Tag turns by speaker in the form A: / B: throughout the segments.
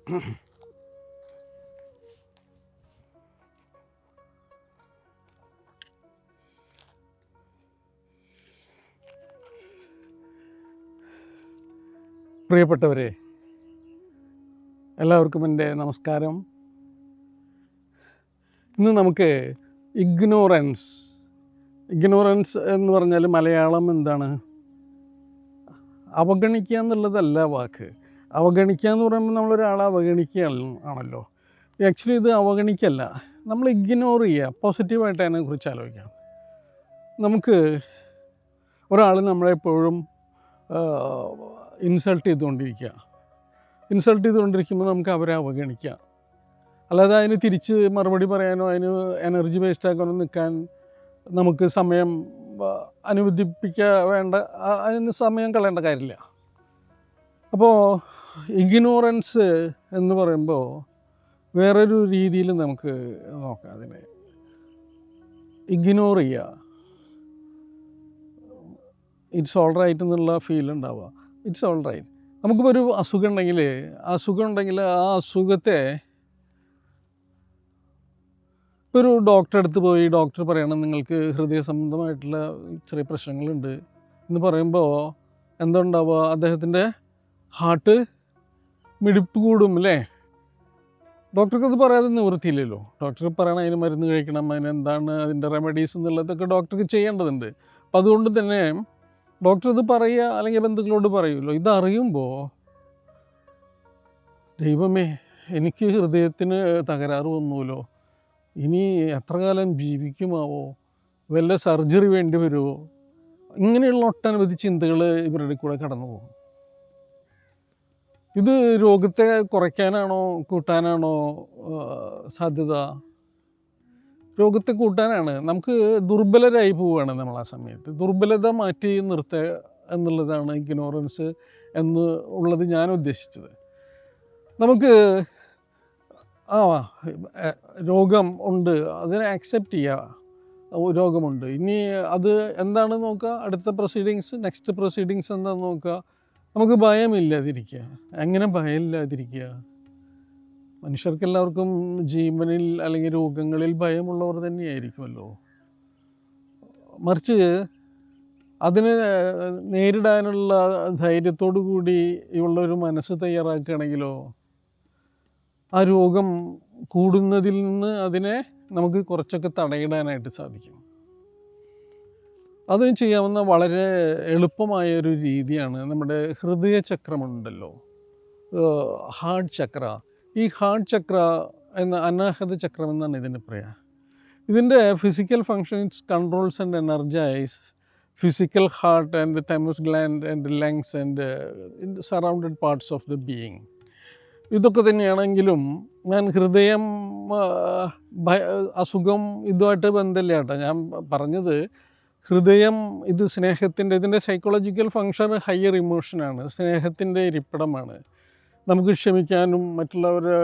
A: പ്രിയപ്പെട്ടവരെ, എല്ലാവർക്കും എൻ്റെ നമസ്കാരം. ഇന്ന് നമുക്ക് ഇഗ്നോറൻസ് എന്ന് പറഞ്ഞാൽ മലയാളം എന്താണ്? അവഗണിക്കുക എന്നുള്ളതല്ല വാക്ക്. അവഗണിക്കുക എന്ന് പറയുമ്പോൾ നമ്മളൊരാളെ അവഗണിക്കുകയാണല്ലോ. ആക്ച്വലി ഇത് അവഗണിക്കല്ല, നമ്മൾ ഇഗ്നോർ ചെയ്യുക, പോസിറ്റീവായിട്ട് അതിനെക്കുറിച്ച് ആലോചിക്കാം. നമുക്ക് ഒരാൾ നമ്മളെപ്പോഴും ഇൻസൾട്ട് ചെയ്തുകൊണ്ടിരിക്കുമ്പോൾ നമുക്ക് അവരെ അവഗണിക്കാം. അല്ലാതെ അതിന് തിരിച്ച് മറുപടി പറയാനോ അതിന് എനർജി വേസ്റ്റ് ആക്കാനോ നിൽക്കാൻ നമുക്ക് സമയം അതിന് സമയം കളയേണ്ട കാര്യമില്ല. അപ്പോൾ ഇഗ്നോറൻസ് എന്ന് പറയുമ്പോൾ വേറൊരു രീതിയിൽ നമുക്ക് നോക്കാം. അതിനെ ഇഗ്നോർ ചെയ്യുക, ഇറ്റ്സ് ഓൾ റൈറ്റ് എന്നുള്ള ഫീൽ ഉണ്ടാവുക. It's all right. നമുക്കിപ്പോൾ ഒരു അസുഖം ഉണ്ടെങ്കിൽ ആ അസുഖത്തെ ഒരു ഡോക്ടറെ അടുത്ത് പോയി ഡോക്ടർ പറയണം നിങ്ങൾക്ക് ഹൃദയ സംബന്ധമായിട്ടുള്ള ചെറിയ പ്രശ്നങ്ങളുണ്ട് എന്ന് പറയുമ്പോൾ എന്താ ഉണ്ടാവുക? അദ്ദേഹത്തിൻ്റെ ഹാർട്ട് മിടിപ്പ് കൂടും അല്ലേ? ഡോക്ടർക്ക് അത് പറയാതെ നിവൃത്തിയില്ലല്ലോ. ഡോക്ടർ പറയണം അതിന് മരുന്ന് കഴിക്കണം, അതിനെന്താണ് അതിൻ്റെ റെമഡീസ് എന്നുള്ളതൊക്കെ ഡോക്ടർക്ക് ചെയ്യേണ്ടതുണ്ട്. അപ്പം അതുകൊണ്ട് തന്നെ ഡോക്ടർ ഇത് പറയുക അല്ലെങ്കിൽ ബന്ധുക്കളോട് പറയുമല്ലോ. ഇതറിയുമ്പോൾ ദൈവമേ, എനിക്ക് ഹൃദയത്തിന് തകരാറ് വന്നുല്ലോ, ഇനി എത്ര കാലം ജീവിക്കുമാവോ, വല്ല സർജറി വേണ്ടി വരുമോ, ഇങ്ങനെയുള്ള ഒട്ടനവധി ചിന്തകൾ ഇവരുടെ കൂടെ കടന്നു പോകും. ഇത് രോഗത്തെ കുറയ്ക്കാനാണോ കൂട്ടാനാണോ സാധ്യത? രോഗത്തെ കൂട്ടാനാണ്. നമുക്ക് ദുർബലരായി പോവുകയാണ് നമ്മൾ ആ സമയത്ത്. ദുർബലത മാറ്റി നിർത്തുക എന്നുള്ളതാണ് ഇഗ്നോറൻസ് എന്ന് ഉള്ളത് ഞാൻ ഉദ്ദേശിച്ചത്. നമുക്ക് രോഗം ഉണ്ട്, അതിനെ ആക്സെപ്റ്റ് ചെയ്യുക. രോഗമുണ്ട്, ഇനി അത് എന്താണ് നോക്കുക, നെക്സ്റ്റ് പ്രൊസീഡിങ്സ് എന്താണെന്ന് നോക്കുക. നമുക്ക് ഭയമില്ലാതിരിക്കുക. എങ്ങനെ ഭയമില്ലാതിരിക്കുക? മനുഷ്യർക്കെല്ലാവർക്കും ജീവനിൽ അല്ലെങ്കിൽ രോഗങ്ങളിൽ ഭയമുള്ളവർ തന്നെയായിരിക്കുമല്ലോ. മറിച്ച് അതിനെ നേരിടാനുള്ള ധൈര്യത്തോടു കൂടി ഉള്ളൊരു മനസ്സ് തയ്യാറാക്കുകയാണെങ്കിലോ ആ രോഗം കൂടുന്നതിൽ നിന്ന് അതിനെ നമുക്ക് കുറച്ചൊക്കെ തടയിടാനായിട്ട് സാധിക്കും. അത് ചെയ്യാവുന്ന വളരെ എളുപ്പമായൊരു രീതിയാണ് നമ്മുടെ ഹൃദയചക്രമുണ്ടല്ലോ, ഹാർട്ട് ചക്ര. ഈ ഹാർട്ട് ചക്ര എന്ന അനാഹത ചക്രം എന്നാണ് ഇതിന് പറയുക. ഇതിൻ്റെ physical function it's controls and energise physical heart and thymus gland and lungs and surrounded parts of the being. ഇതൊക്കെ തന്നെയാണെങ്കിലും ഞാൻ ഹൃദയം അസുഖം ഇതുമായിട്ട് ബന്ധമില്ല കേട്ടോ. ഞാൻ പറഞ്ഞത് ഹൃദയം ഇത് ഇതിൻ്റെ സൈക്കോളജിക്കൽ ഫങ്ഷൻ ഹയർ ഇമോഷനാണ്, സ്നേഹത്തിൻ്റെ ഇരിപ്പിടമാണ്. നമുക്ക് ക്ഷമിക്കാനും മറ്റുള്ളവരെ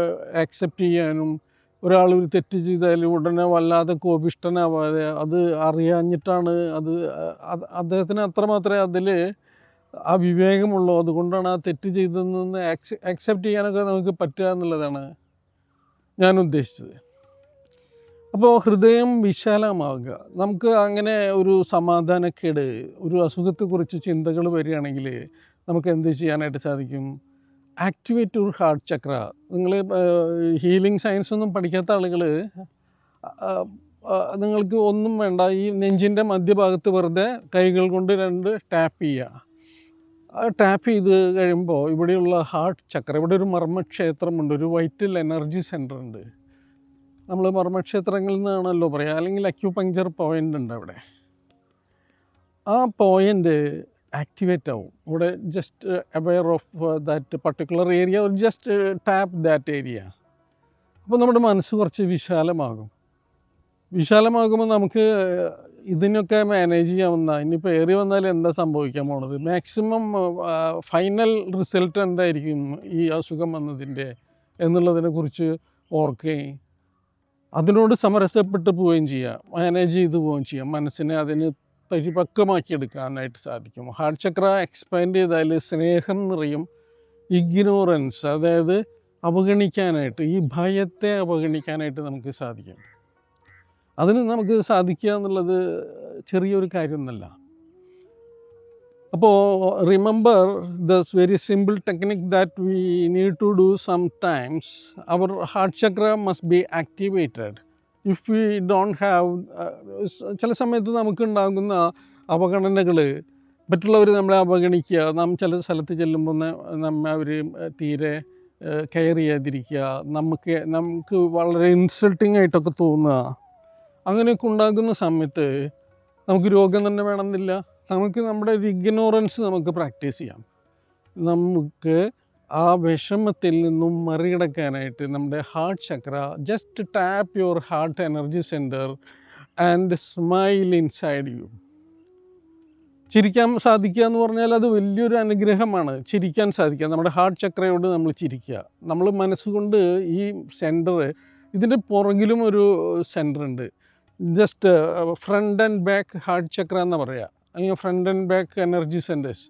A: ആക്സെപ്റ്റ് ചെയ്യാനും, ഒരാൾ ഒരു തെറ്റ് ചെയ്താൽ ഉടനെ വല്ലാതെ കോപിഷ്ഠനാവാതെ, അത് അറിയാഞ്ഞിട്ടാണ്, അദ്ദേഹത്തിന് അത്രമാത്രമേ അതിൽ ആ വിവേകമുള്ളൂ, അതുകൊണ്ടാണ് ആ തെറ്റ് ചെയ്തതെന്ന് ആക്സെപ്റ്റ് ചെയ്യാനൊക്കെ നമുക്ക് പറ്റുക എന്നുള്ളതാണ് ഞാൻ ഉദ്ദേശിച്ചത്. അപ്പോൾ ഹൃദയം വിശാലമാവുക. നമുക്ക് അങ്ങനെ ഒരു സമാധാനക്കേട്, ഒരു അസുഖത്തെക്കുറിച്ച് ചിന്തകൾ വരികയാണെങ്കിൽ നമുക്ക് എന്ത് ചെയ്യാനായിട്ട് സാധിക്കും? ആക്ടിവേറ്റ് യുവർ ഹാർട്ട് ചക്ര. നിങ്ങൾ ഹീലിംഗ് സയൻസ് ഒന്നും പഠിക്കാത്ത ആളുകൾ, നിങ്ങൾക്ക് ഒന്നും വേണ്ട, ഈ നെഞ്ചിൻ്റെ മധ്യഭാഗത്ത് വെറുതെ കൈകൾ കൊണ്ട് 2 ടാപ്പ് ചെയ്യുക. ടാപ്പ് ചെയ്ത് കഴിയുമ്പോൾ ഇവിടെയുള്ള ഹാർട്ട് ചക്ര, ഇവിടെ ഒരു മർമ്മക്ഷേത്രമുണ്ട്, ഒരു വൈറ്റൽ എനർജി സെൻറ്റർ ഉണ്ട്. നമ്മൾ മർമ്മക്ഷേത്രങ്ങളിൽ നിന്നാണല്ലോ പറയുക, അല്ലെങ്കിൽ അക്യുപങ്ചർ പോയിൻ്റ് ഉണ്ട് അവിടെ. ആ പോയിൻ്റ് ആക്ടിവേറ്റ് ആവും. ഇവിടെ just aware of that particular area, ഒരു ജസ്റ്റ് ടാപ്പ് ദാറ്റ് ഏരിയ. അപ്പോൾ നമ്മുടെ മനസ്സ് കുറച്ച് വിശാലമാകുമ്പോൾ നമുക്ക് ഇതിനൊക്കെ മാനേജ് ചെയ്യാവുന്ന, ഇനിയിപ്പോൾ ഏറി വന്നാൽ എന്താ സംഭവിക്കാൻ പോണത്, മാക്സിമം ഫൈനൽ റിസൾട്ട് എന്തായിരിക്കും ഈ അസുഖം വന്നതിൻ്റെ എന്നുള്ളതിനെക്കുറിച്ച് ഓർക്കുകയും അതിനോട് സമരസപ്പെട്ട് പോവുകയും ചെയ്യുക, മാനേജ് ചെയ്ത് പോവുകയും ചെയ്യാം. മനസ്സിനെ അതിന് പരിപക്വമാക്കിയെടുക്കാനായിട്ട് സാധിക്കും. ഹാർട്ട് ചക്ര എക്സ്പാൻഡ് ചെയ്താൽ സ്നേഹം നിറയും, ഇഗ്നോറൻസ്, അതായത് അവഗണിക്കാനായിട്ട്, ഈ ഭയത്തെ അവഗണിക്കാനായിട്ട് നമുക്ക് സാധിക്കും. അതിന് നമുക്ക് സാധിക്കുക എന്നുള്ളത് ചെറിയൊരു കാര്യമൊന്നുമല്ല. അപ്പോൾ remember this very simple technique that we need to do sometimes. Our heart chakra must be activated. If we don't have, ചില സമയത്ത് നമുക്കുണ്ടാകുന്ന അവഗണനകൾ, മറ്റുള്ളവർ നമ്മളെ അവഗണിക്കുക, നാം ചില സ്ഥലത്ത് ചെല്ലുമ്പോൾ നമ്മെ അവർ തീരെ കെയർ ചെയ്യാതിരിക്കുക, നമുക്ക് വളരെ ഇൻസൾട്ടിങ് ആയിട്ടൊക്കെ തോന്നുക, അങ്ങനെയൊക്കെ ഉണ്ടാകുന്ന സമയത്ത് നമുക്ക് രോഗം തന്നെ വേണമെന്നില്ല. നമുക്ക് നമ്മുടെ ഒരു ഇഗ്നോറൻസ് നമുക്ക് പ്രാക്ടീസ് ചെയ്യാം. നമുക്ക് ആ വിഷമത്തിൽ നിന്നും മറികടക്കാനായിട്ട് നമ്മുടെ heart Chakra, just tap your heart energy centre and smile inside U. ചിരിക്കാൻ സാധിക്കുക എന്ന് പറഞ്ഞാൽ അത് വലിയൊരു അനുഗ്രഹമാണ്. ചിരിക്കാൻ സാധിക്കുക, നമ്മുടെ ഹാർട്ട് ചക്രയോട് നമ്മൾ ചിരിക്കുക. നമ്മൾ മനസ്സുകൊണ്ട് ഈ സെൻറ്റർ, ഇതിൻ്റെ പുറകിലും ഒരു സെൻറ്റർ ഉണ്ട്, just front and back heart chakra എന്ന് പറയുക, അല്ലെങ്കിൽ front and back energy centres.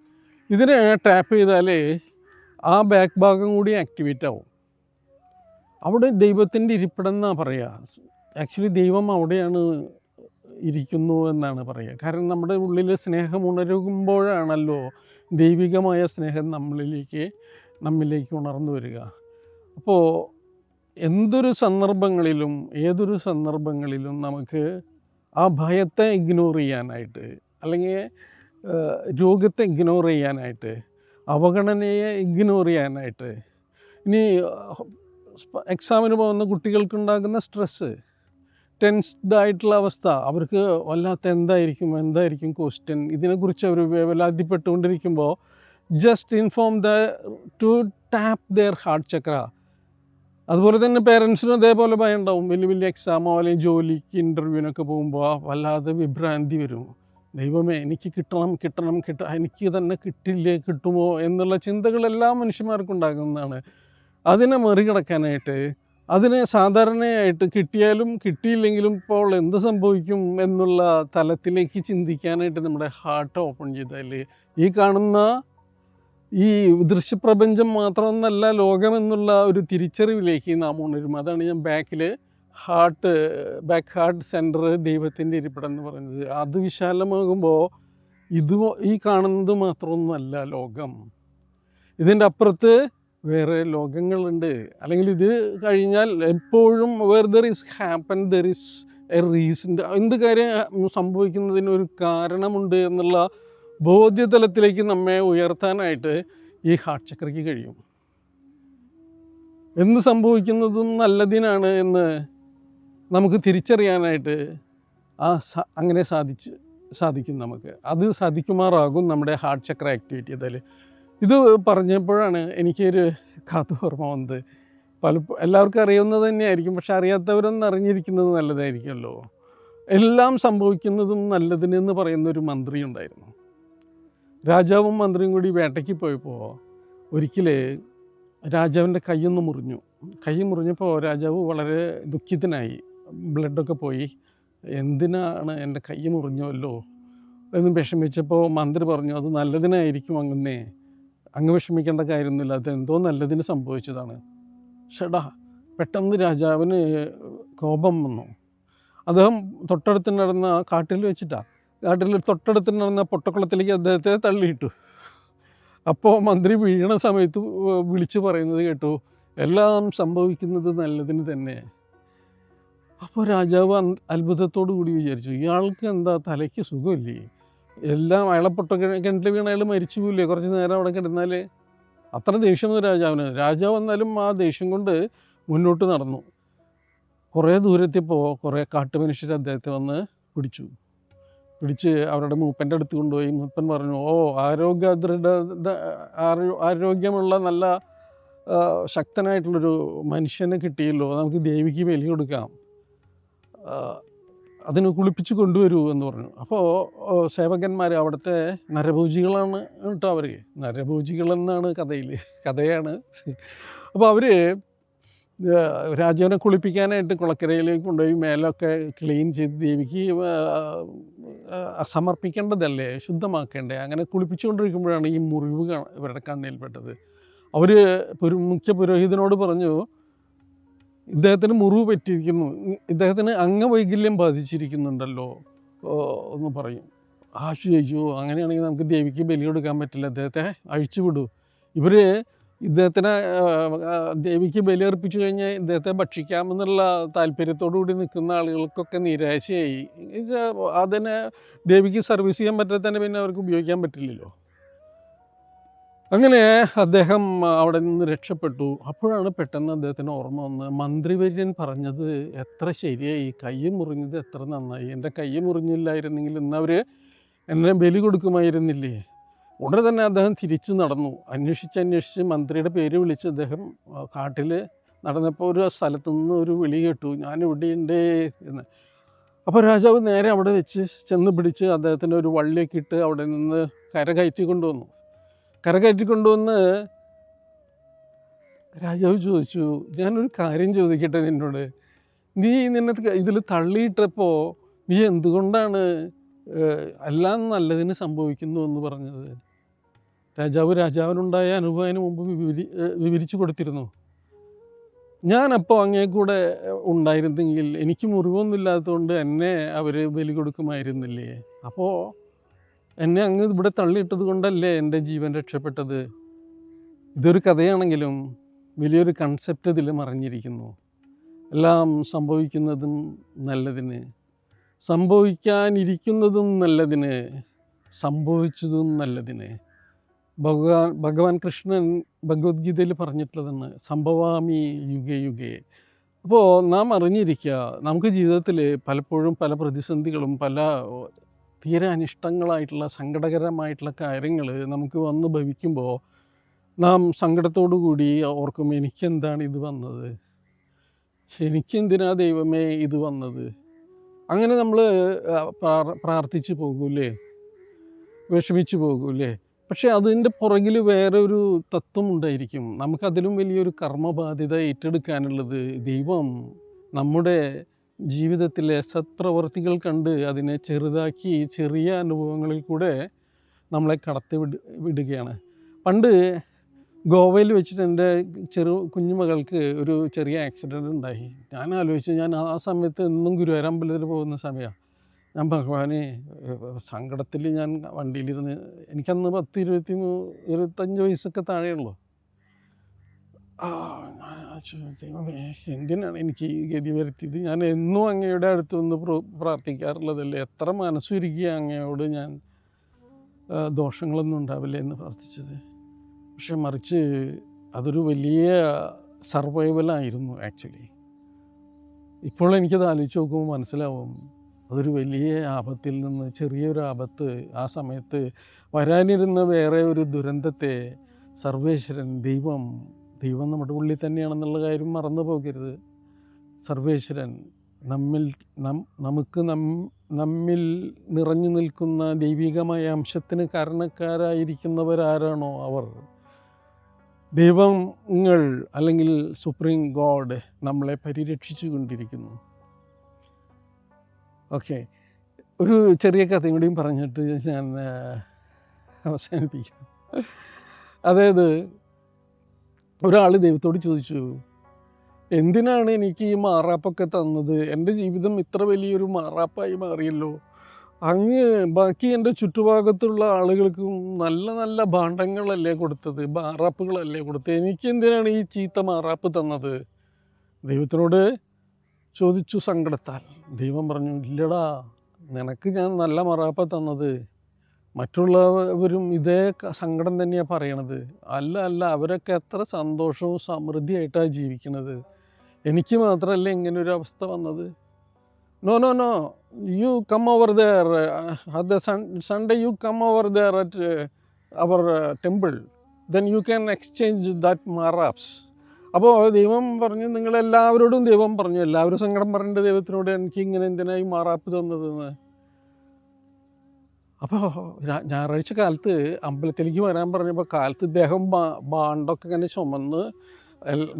A: ഇതിനെ ടാപ്പ് ചെയ്താലേ ആ ബാക്ക് ഭാഗം കൂടി ആക്ടിവേറ്റ് ആവും. അവിടെ ദൈവത്തിൻ്റെ ഇരിപ്പിടം എന്നാണ് പറയുക. ആക്ച്വലി ദൈവം അവിടെയാണ് ഇരിക്കുന്നു എന്നാണ് പറയുക. കാരണം നമ്മുടെ ഉള്ളിൽ സ്നേഹം ഉണരുമ്പോഴാണല്ലോ ദൈവികമായ സ്നേഹം നമ്മിലേക്ക് ഉണർന്നു വരിക. അപ്പോൾ ഏതൊരു സന്ദർഭങ്ങളിലും നമുക്ക് ആ ഭയത്തെ ഇഗ്നോർ ചെയ്യാനായിട്ട്, അല്ലെങ്കിൽ രോഗത്തെ ഇഗ്നോർ ചെയ്യാനായിട്ട്, അവഗണനയെ ഇഗ്നോർ ചെയ്യാനായിട്ട്, ഇനി എക്സാമിന് പോകുന്ന കുട്ടികൾക്കുണ്ടാകുന്ന സ്ട്രെസ്സ്, ടെൻസ്ഡ് ആയിട്ടുള്ള അവസ്ഥ, അവർക്ക് വല്ലാത്ത എന്തായിരിക്കും ക്വസ്റ്റ്യൻ, ഇതിനെക്കുറിച്ച് അവർ വേവലാതിപ്പെട്ടുകൊണ്ടിരിക്കുമ്പോൾ just inform to tap their heart chakra. അതുപോലെ തന്നെ പേരൻസിനും അതേപോലെ ഭയം ഉണ്ടാവും. വലിയ എക്സാമോ അല്ലെങ്കിൽ ജോലിക്ക് ഇൻ്റർവ്യൂവിനൊക്കെ പോകുമ്പോൾ വല്ലാതെ വിഭ്രാന്തി വരും. ദൈവമേ, എനിക്ക് കിട്ടണം, എനിക്ക് തന്നെ കിട്ടുമോ എന്നുള്ള ചിന്തകളെല്ലാം മനുഷ്യന്മാർക്കും ഉണ്ടാകുന്നതാണ്. അതിനെ മറികടക്കാനായിട്ട്, അതിനെ സാധാരണയായിട്ട് കിട്ടിയാലും കിട്ടിയില്ലെങ്കിലും ഇപ്പോൾ എന്ത് സംഭവിക്കും എന്നുള്ള തലത്തിലേക്ക് ചിന്തിക്കാനായിട്ട് നമ്മുടെ ഹാർട്ട് ഓപ്പൺ ചെയ്താൽ ഈ കാണുന്ന ഈ ദൃശ്യപ്രപഞ്ചം മാത്രമൊന്നല്ല ലോകം എന്നുള്ള ഒരു തിരിച്ചറിവിലേക്ക് നാം ഉണരും. അതാണ് ഞാൻ ബാക്ക് ഹാർട്ട് സെൻറ്റർ, ദൈവത്തിൻ്റെ ഇരിപ്പിടം എന്ന് പറയുന്നത്. അത് വിശാലമാകുമ്പോൾ ഈ കാണുന്നത് മാത്രമൊന്നുമല്ല ലോകം. ഇതിൻ്റെ അപ്പുറത്ത് വേറെ ലോകങ്ങളുണ്ട്. അല്ലെങ്കിൽ ഇത് കഴിഞ്ഞാൽ എപ്പോഴും where there is happen there is a reason. എന്ത് കാര്യം സംഭവിക്കുന്നതിനൊരു കാരണമുണ്ട് എന്നുള്ള ബോധ്യതലത്തിലേക്ക് നമ്മെ ഉയർത്താനായിട്ട് ഈ ഹാർട്ട് ചക്രയ്ക്ക് കഴിയും. എന്ത് സംഭവിക്കുന്നതും നല്ലതിനാണ് എന്ന് നമുക്ക് തിരിച്ചറിയാനായിട്ട് അങ്ങനെ സാധിക്കും നമുക്ക്. അത് സാധിക്കുമാറാകും നമ്മുടെ ഹാർട്ട് ചക്ര ആക്ടിവേറ്റ് ചെയ്താൽ. ഇത് പറഞ്ഞപ്പോഴാണ് എനിക്കൊരു കഥ ഓർമ്മ വന്നത്. എല്ലാവർക്കും അറിയാവുന്നത് തന്നെയായിരിക്കും, പക്ഷെ അറിയാത്തവരൊന്നും അറിഞ്ഞിരിക്കുന്നത് നല്ലതായിരിക്കുമല്ലോ. എല്ലാം സംഭവിക്കുന്നതും നല്ലതിനെന്ന് പറയുന്നൊരു മന്ത്രി ഉണ്ടായിരുന്നു. രാജാവും മന്ത്രിയും കൂടി വേട്ടയ്ക്ക് പോയപ്പോൾ ഒരിക്കൽ രാജാവിൻ്റെ കൈയൊന്ന് മുറിഞ്ഞു. കൈ മുറിഞ്ഞപ്പോൾ രാജാവ് വളരെ ദുഃഖിതനായി, ബ്ലഡൊക്കെ പോയി. എന്തിനാണ് എൻ്റെ കൈ മുറിഞ്ഞല്ലോ എന്ന് വിഷമിച്ചപ്പോൾ മന്ത്രി പറഞ്ഞു, അത് നല്ലതിനായിരിക്കും അങ്ങ് വിഷമിക്കേണ്ട കാര്യമൊന്നുമില്ല, അതെന്തോ നല്ലതിന് സംഭവിച്ചതാണ്. ഷടാ, പെട്ടെന്ന് രാജാവിന് കോപം വന്നു. അദ്ദേഹം തൊട്ടടുത്ത് നടന്ന കാട്ടിൽ തൊട്ടടുത്ത് നടന്ന പൊട്ടക്കുളത്തിലേക്ക് അദ്ദേഹത്തെ തള്ളിയിട്ടു. അപ്പോൾ മന്ത്രി വീണ സമയത്ത് വിളിച്ചു പറയുന്നത് കേട്ടു, എല്ലാം സംഭവിക്കുന്നത് നല്ലതിന് തന്നെ. അപ്പോൾ രാജാവ് അത്ഭുതത്തോടു കൂടി വിചാരിച്ചു, ഇയാൾക്ക് എന്താ തലയ്ക്ക് സുഖമില്ലേ? എല്ലാം അയാളെ കിണറ്റിൽ വീണ അയാൾ മരിച്ചു പോയില്ലേ കുറച്ച് നേരം അവിടെ കിടന്നാൽ? അത്ര ദേഷ്യം രാജാവിന്. രാജാവ് എന്നാലും ആ ദേഷ്യം കൊണ്ട് മുന്നോട്ട് നടന്നു. കുറേ ദൂരത്തിപ്പോൾ കുറേ കാട്ടുമനുഷ്യർ അദ്ദേഹത്തെ വന്ന് പിടിച്ച് അവരുടെ മൂപ്പൻ്റെ അടുത്ത് കൊണ്ടുപോയി. മൂപ്പൻ പറഞ്ഞു, ആരോഗ്യമുള്ള നല്ല ശക്തനായിട്ടുള്ളൊരു മനുഷ്യനെ കിട്ടിയല്ലോ, നമുക്ക് ദേവിക്ക് ബലി കൊടുക്കാം, അതിന് കുളിപ്പിച്ച് കൊണ്ടുവരൂ എന്ന് പറഞ്ഞു. അപ്പോൾ സേവകന്മാർ, അവിടുത്തെ നരഭോജികളാണ് കേട്ടോ അവർ, നരഭോജികളെന്നാണ് കഥയാണ്. അപ്പോൾ അവർ രാജാവിനെ കുളിപ്പിക്കാനായിട്ട് കുളക്കരയിലേക്ക് കൊണ്ടുപോയി മേലൊക്കെ ക്ലീൻ ചെയ്ത് ദേവിക്ക് സമർപ്പിക്കേണ്ടതല്ലേ, ശുദ്ധമാക്കേണ്ടേ. അങ്ങനെ കുളിപ്പിച്ചുകൊണ്ടിരിക്കുമ്പോഴാണ് ഈ മുറിവ് ഇവരുടെ കണ്ണിൽപ്പെട്ടത്. അവർ മുഖ്യ പുരോഹിതനോട് പറഞ്ഞു, ഇദ്ദേഹത്തിന് മുറിവ് പറ്റിയിരിക്കുന്നു, ഇദ്ദേഹത്തിന് അംഗവൈകല്യം ബാധിച്ചിരിക്കുന്നുണ്ടല്ലോ എന്ന് പറയും. ആശു ചോദിച്ചു, അങ്ങനെയാണെങ്കിൽ നമുക്ക് ദേവിക്ക് ബലി കൊടുക്കാൻ പറ്റില്ല, അദ്ദേഹത്തെ അഴിച്ചുവിടൂ. ഇവർ ഇദ്ദേഹത്തിനെ ദേവിക്ക് ബലിയർപ്പിച്ചു കഴിഞ്ഞാൽ ഇദ്ദേഹത്തെ ഭക്ഷിക്കാമെന്നുള്ള താല്പര്യത്തോടു കൂടി നിൽക്കുന്ന ആളുകൾക്കൊക്കെ നിരാശയായി. അതിനെ ദേവിക്ക് സർവീസ് ചെയ്യാൻ പറ്റാതെ തന്നെ പിന്നെ അവർക്ക് ഉപയോഗിക്കാൻ പറ്റില്ലല്ലോ. അങ്ങനെ അദ്ദേഹം അവിടെ നിന്ന് രക്ഷപ്പെട്ടു. അപ്പോഴാണ് പെട്ടെന്ന് അദ്ദേഹത്തിന് ഓർമ്മ വന്ന്, മന്ത്രിവര്യൻ പറഞ്ഞത് എത്ര ശരിയായി, കൈ മുറിഞ്ഞത് എത്ര നന്നായി, എൻ്റെ കൈ മുറിഞ്ഞില്ലായിരുന്നെങ്കിൽ ഇന്നവർ എന്നെ ബലി കൊടുക്കുമായിരുന്നില്ലേ. ഉടനെ തന്നെ അദ്ദേഹം തിരിച്ചു നടന്നു. അന്വേഷിച്ച് മന്ത്രിയുടെ പേര് വിളിച്ച് അദ്ദേഹം കാട്ടിൽ നടന്നപ്പോൾ ഒരു സ്ഥലത്തു നിന്ന് ഒരു വിളി കേട്ടു, ഞാൻ ഇവിടെയുണ്ട് എന്ന്. അപ്പോൾ രാജാവ് നേരെ അവിടെ വെച്ച് ചെന്ന് പിടിച്ച് അദ്ദേഹത്തിൻ്റെ ഒരു വള്ളിയൊക്കെ ഇട്ട് അവിടെ നിന്ന് കരകയറ്റി കൊണ്ടുവന്ന് രാജാവ് ചോദിച്ചു, ഞാനൊരു കാര്യം ചോദിക്കട്ടെ നിന്നോട്, നിന്നെ ഇതിൽ തള്ളിയിട്ടപ്പോൾ നീ എന്തുകൊണ്ടാണ് എല്ലാം നല്ലതിന് സംഭവിക്കുന്നു എന്ന് പറഞ്ഞത്? രാജാവിനുണ്ടായ അനുഭവത്തിന് മുമ്പ് വിവരിച്ചു കൊടുത്തിരുന്നു. ഞാനപ്പോൾ അങ്ങേ കൂടെ ഉണ്ടായിരുന്നെങ്കിൽ എനിക്ക് മുറിവൊന്നുമില്ലാത്തതുകൊണ്ട് എന്നെ അവർ ബലി കൊടുക്കുമായിരുന്നില്ലേ? അപ്പോൾ എന്നെ അങ്ങ് ഇവിടെ തള്ളിയിട്ടത് കൊണ്ടല്ലേ എൻ്റെ ജീവൻ രക്ഷപ്പെട്ടത്? ഇതൊരു കഥയാണെങ്കിലും വലിയൊരു കൺസെപ്റ്റ് ഇതിൽ മറിഞ്ഞിരിക്കുന്നു. എല്ലാം സംഭവിക്കുന്നതും നല്ലതിന്, സംഭവിക്കാനിരിക്കുന്നതും നല്ലതിന്, സംഭവിച്ചതും നല്ലതിന്. ഭഗവാൻ കൃഷ്ണൻ ഭഗവത്ഗീതയിൽ പറഞ്ഞിട്ടുള്ളതാണ്, സംഭവാമി യുഗേ യുഗേ. അപ്പോൾ നാം അറിഞ്ഞിരിക്കുക, നമുക്ക് ജീവിതത്തിൽ പലപ്പോഴും പല പ്രതിസന്ധികളും പല തീരെ അനിഷ്ടങ്ങളായിട്ടുള്ള സങ്കടകരമായിട്ടുള്ള കാര്യങ്ങൾ നമുക്ക് വന്ന് ഭവിക്കുമ്പോൾ നാം സങ്കടത്തോടു കൂടി ഓർക്കും, എനിക്കെന്താണ് ഇത് വന്നത്, എനിക്കെന്തിനാ ദൈവമേ ഇത് വന്നത്? അങ്ങനെ നമ്മൾ പ്രാർത്ഥിച്ചു പോകൂലേ, വിഷമിച്ചു പോകൂലേ? പക്ഷെ അതിൻ്റെ പുറകിൽ വേറെ ഒരു തത്വം ഉണ്ടായിരിക്കും. നമുക്കതിലും വലിയൊരു കർമ്മബാധ്യത ഏറ്റെടുക്കാനുള്ളത്. ദൈവം നമ്മുടെ ജീവിതത്തിലെ സത്പ്രവർത്തികൾ കണ്ട് അതിനെ ചെറുതാക്കി ചെറിയ അനുഭവങ്ങളിൽ കൂടെ നമ്മളെ കടത്തി വിടുകയാണ്. പണ്ട് ഗോവയിൽ വെച്ചിട്ട് എൻ്റെ കുഞ്ഞുമകൾക്ക് ഒരു ചെറിയ ആക്സിഡൻ്റ് ഉണ്ടായി. ഞാൻ ആലോചിച്ചു, ഞാൻ ആ സമയത്ത് എന്നും ഗുരുവായൂരമ്പലത്തിൽ പോകുന്ന സമയമാണ്. ഞാൻ ഭഗവാനെ, സങ്കടത്തിൽ ഞാൻ വണ്ടിയിലിരുന്ന്, എനിക്കന്ന് 25 വയസ്സൊക്കെ താഴെയുള്ളൂ. ദൈവമേ, എന്തിനാണ് എനിക്ക് ഈ ഗതി വരുത്തിയത്? ഞാൻ എന്നും അങ്ങയുടെ അടുത്ത് നിന്ന് പ്രാർത്ഥിക്കാറുള്ളതല്ലേ, എത്ര മനസ്സുരുകിയ അങ്ങയോട് ഞാൻ ദോഷങ്ങളൊന്നും ഉണ്ടാവില്ല എന്ന് പ്രാർത്ഥിച്ചത്. പക്ഷെ മറിച്ച് അതൊരു വലിയ സർവൈവലായിരുന്നു ആക്ച്വലി. ഇപ്പോൾ എനിക്കത് ആലോചിച്ച് നോക്കുമ്പോൾ മനസ്സിലാവും, അതൊരു വലിയ ആപത്തിൽ നിന്ന് ചെറിയൊരു ആപത്ത്, ആ സമയത്ത് വരാനിരുന്ന വേറെ ഒരു ദുരന്തത്തെ സർവേശ്വരൻ ദൈവം നമ്മുടെ ഉള്ളിൽ തന്നെയാണെന്നുള്ള കാര്യം മറന്നു പോകരുത്. സർവേശ്വരൻ നമ്മിൽ നിറഞ്ഞു നിൽക്കുന്ന ദൈവികമായ അംശത്തിന് കാരണക്കാരായിരിക്കുന്നവരാരാണോ അവർ, ദൈവങ്ങൾ അല്ലെങ്കിൽ സുപ്രീം ഗോഡ് നമ്മളെ പരിരക്ഷിച്ചു കൊണ്ടിരിക്കുന്നു. ഓക്കെ, ഒരു ചെറിയ കഥയും കൂടിയും പറഞ്ഞിട്ട് ഞാൻ അവസാനിപ്പിക്കാം. അതായത് ഒരാൾ ദൈവത്തോട് ചോദിച്ചു, എന്തിനാണ് എനിക്ക് ഈ മാറാപ്പൊക്കെ തന്നത്? എൻ്റെ ജീവിതം ഇത്ര വലിയൊരു മാറാപ്പായി മാറിയല്ലോ. അങ്ങ് ബാക്കി എൻ്റെ ചുറ്റുഭാഗത്തുള്ള ആളുകൾക്കും നല്ല നല്ല ഭാണ്ഡങ്ങളല്ലേ കൊടുത്തത്, മാറാപ്പുകളല്ലേ കൊടുത്തത്, എനിക്ക് എന്തിനാണ് ഈ ചീത്ത മാറാപ്പ് തന്നത്? ദൈവത്തിനോട് ചോദിച്ചു സങ്കടത്താൽ. ദൈവം പറഞ്ഞു, ഇല്ലടാ, നിനക്ക് ഞാൻ നല്ല മാറാപ്പ തന്നത്. മറ്റുള്ളവരും ഇതേ സങ്കടം തന്നെയാണ് പറയണത്. അല്ല, അവരൊക്കെ എത്ര സന്തോഷവും സമൃദ്ധിയായിട്ടാണ് ജീവിക്കണത്. എനിക്ക് മാത്രമല്ല ഇങ്ങനൊരു അവസ്ഥ വന്നത്. No, you come over there at the Sunday, you come over there at our temple, then you can exchange that maraps. അപ്പോൾ ദൈവം പറഞ്ഞു, നിങ്ങളെല്ലാവരോടും ദൈവം പറഞ്ഞു, എല്ലാവരും സങ്കടം പറഞ്ഞിട്ട് ദൈവത്തിനോട് എനിക്ക് ഇങ്ങനെ എന്തിനായി മാറാപ്പ് തന്നതെന്ന്. അപ്പോൾ ഞായറാഴ്ച കാലത്ത് അമ്പലത്തിലേക്ക് വരാൻ പറഞ്ഞപ്പോൾ കാലത്ത് ഇദ്ദേഹം ബാണ്ടൊക്കെ ഇങ്ങനെ ചുമന്ന്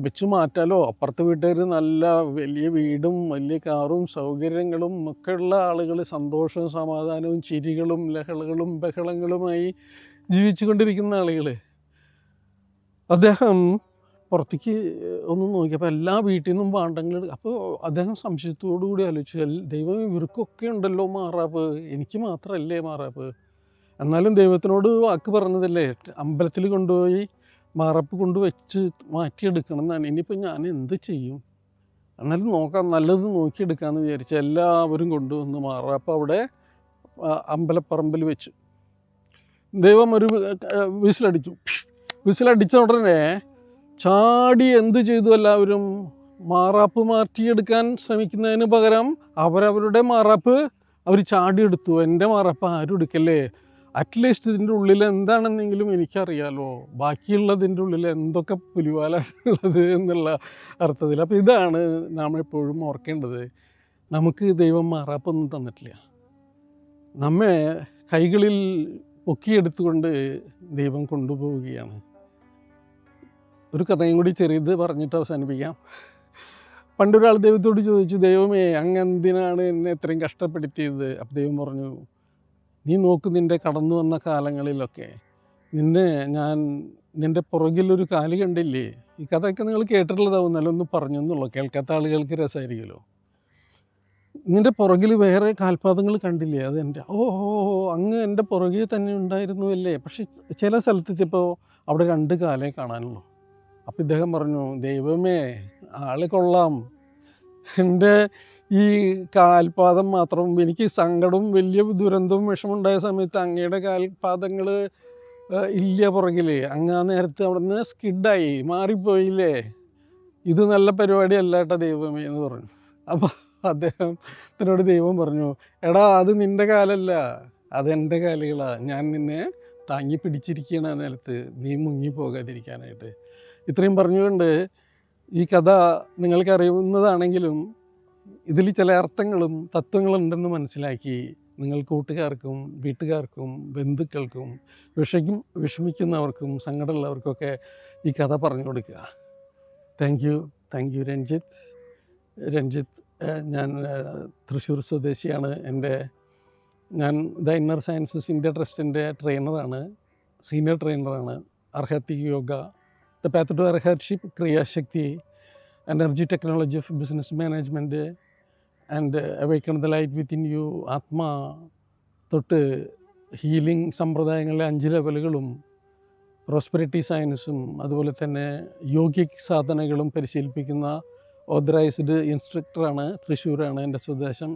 A: വെച്ച് മാറ്റാലോ, അപ്പുറത്തെ വീട്ടുകാർ നല്ല വലിയ വീടും വലിയ കാറും സൗകര്യങ്ങളും ഒക്കെ ഉള്ള ആളുകൾ, സന്തോഷവും സമാധാനവും ചിരികളും ലഹളകളും ബഹളങ്ങളുമായി ജീവിച്ചു കൊണ്ടിരിക്കുന്ന ആളുകൾ. അദ്ദേഹം പുറത്തേക്ക് ഒന്ന് നോക്കിയപ്പോൾ എല്ലാ വീട്ടിൽ നിന്നും പാണ്ടങ്ങൾ. അപ്പോൾ അദ്ദേഹം സംശയത്തോടു കൂടി ആലോചിച്ചു, ദൈവം ഇവർക്കൊക്കെ ഉണ്ടല്ലോ മാറാപ്പ്, എനിക്ക് മാത്രമല്ലേ മാറാപ്പ്? എന്നാലും ദൈവത്തിനോട് വാക്ക് പറഞ്ഞതല്ലേ, അമ്പലത്തിൽ കൊണ്ടുപോയി മാറാപ്പ് കൊണ്ടുവച്ച് മാറ്റിയെടുക്കണം എന്നാണ്. ഇനിയിപ്പോൾ ഞാൻ എന്ത് ചെയ്യും? എന്നാലും നോക്കാം, നല്ലത് നോക്കിയെടുക്കാമെന്ന് വിചാരിച്ച് എല്ലാവരും കൊണ്ടുവന്ന് മാറാപ്പ് അവിടെ അമ്പലപ്പറമ്പിൽ വെച്ചു. ദൈവം ഒരു വിസിലടിച്ചു. വിസിലടിച്ച ഉടനെ ചാടി എന്ത് ചെയ്തു? എല്ലാവരും മാറാപ്പ് മാറ്റിയെടുക്കാൻ ശ്രമിക്കുന്നതിന് പകരം അവരവരുടെ മാറാപ്പ് അവർ ചാടിയെടുത്തു. എൻ്റെ മാറാപ്പ് ആരും എടുക്കല്ലേ, അറ്റ്ലീസ്റ്റ് ഇതിൻ്റെ ഉള്ളിൽ എന്താണെന്നെങ്കിലും എനിക്കറിയാലോ, ബാക്കിയുള്ളതിൻ്റെ ഉള്ളിൽ എന്തൊക്കെ പുലിവാലുള്ളത് എന്നുള്ള അർത്ഥത്തിൽ. അപ്പോൾ ഇതാണ് നാം എപ്പോഴും ഓർക്കേണ്ടത്. നമുക്ക് ദൈവം മാറാപ്പൊന്നും തന്നിട്ടില്ല. നമ്മെ കൈകളിൽ പൊക്കിയെടുത്തുകൊണ്ട് ദൈവം കൊണ്ടുപോവുകയാണ്. ഒരു കഥയും കൂടി ചെറിയത് പറഞ്ഞിട്ട് അവസാനിപ്പിക്കാം. പണ്ടൊരാൾ ദൈവത്തോട് ചോദിച്ചു, ദൈവമേ അങ്ങ് എന്തിനാണ് എന്നെ ഇത്രയും കഷ്ടപ്പെടുത്തിയത്? അപ്പം ദൈവം പറഞ്ഞു, നീ നോക്ക്, നിൻ്റെ കടന്നു വന്ന കാലങ്ങളിലൊക്കെ നിൻ്റെ പുറകിലൊരു കാല് കണ്ടില്ലേ? ഈ കഥയൊക്കെ നിങ്ങൾ കേട്ടിട്ടുള്ളതാവും, നല്ല ഒന്ന് പറഞ്ഞു എന്നുള്ളൂ, കേൾക്കാത്ത ആളുകൾക്ക് രസമായിരിക്കുമല്ലോ. നിൻ്റെ പുറകിൽ വേറെ കാൽപാദങ്ങൾ കണ്ടില്ലേ? അതെൻ്റെ. ഓ അങ്ങ് എൻ്റെ പുറകിൽ തന്നെ ഉണ്ടായിരുന്നു അല്ലേ? പക്ഷെ ചില സ്ഥലത്തെത്തിയപ്പോൾ അവിടെ 2 കാലേ കാണാനുള്ളൂ. അപ്പം ഇദ്ദേഹം പറഞ്ഞു, ദൈവമേ ആള് കൊള്ളാം, എൻ്റെ ഈ കാൽപാദം മാത്രം, എനിക്ക് സങ്കടവും വലിയ ദുരന്തവും വിഷമുണ്ടായ സമയത്ത് അങ്ങയുടെ കാൽപാദങ്ങൾ ഇല്ല പുറകിൽ, അങ്ങ് ആ നേരത്ത് അവിടെ നിന്ന് സ്കിഡായി മാറിപ്പോയില്ലേ, ഇത് നല്ല പരിപാടിയല്ല കേട്ടോ ദൈവമേ എന്ന് പറഞ്ഞു. അപ്പോൾ അദ്ദേഹത്തിനോട് ദൈവം പറഞ്ഞു, എടാ അത് നിൻ്റെ കാലല്ല, അതെൻ്റെ കാലുകളാണ്, ഞാൻ നിന്നെ താങ്ങി പിടിച്ചിരിക്കുകയാണ് ആ നേരത്ത്, നീ മുങ്ങിപ്പോകാതിരിക്കാനായിട്ട്. ഇത്രയും പറഞ്ഞുകൊണ്ട് ഈ കഥ നിങ്ങൾക്ക് അറിയുന്നതാണെങ്കിലും ഇതിൽ ചില അർത്ഥങ്ങളും തത്വങ്ങളും ഉണ്ടെന്ന് മനസ്സിലാക്കി നിങ്ങൾ കൂട്ടുകാർക്കും വീട്ടുകാർക്കും ബന്ധുക്കൾക്കും വിഷമിക്കുന്നവർക്കും സങ്കടമുള്ളവർക്കൊക്കെ ഈ കഥ പറഞ്ഞു കൊടുക്കുക. Thank you Ranjith. ഞാൻ തൃശ്ശൂർ സ്വദേശിയാണ്. ഞാൻ ദ ഇന്നർ സയൻസസ് ഇന്ത്യ ട്രസ്റ്റിൻ്റെ ട്രെയിനറാണ്, സീനിയർ ട്രെയിനറാണ്. Arhatic yoga, the path to Arhatship, Kriyashakti, energy technology of business management and awaken the light within you, Atma തൊട്ട് ഹീലിംഗ് സമ്പ്രദായങ്ങളിലെ 5 ലെവലുകളും പ്രോസ്പെരിറ്റി സയൻസും അതുപോലെ തന്നെ യോഗിക് സാധനകളും പരിശീലിപ്പിക്കുന്ന ഓതറൈസ്ഡ് ഇൻസ്ട്രക്ടറാണ്. തൃശ്ശൂരാണ് എൻ്റെ സ്വദേശം.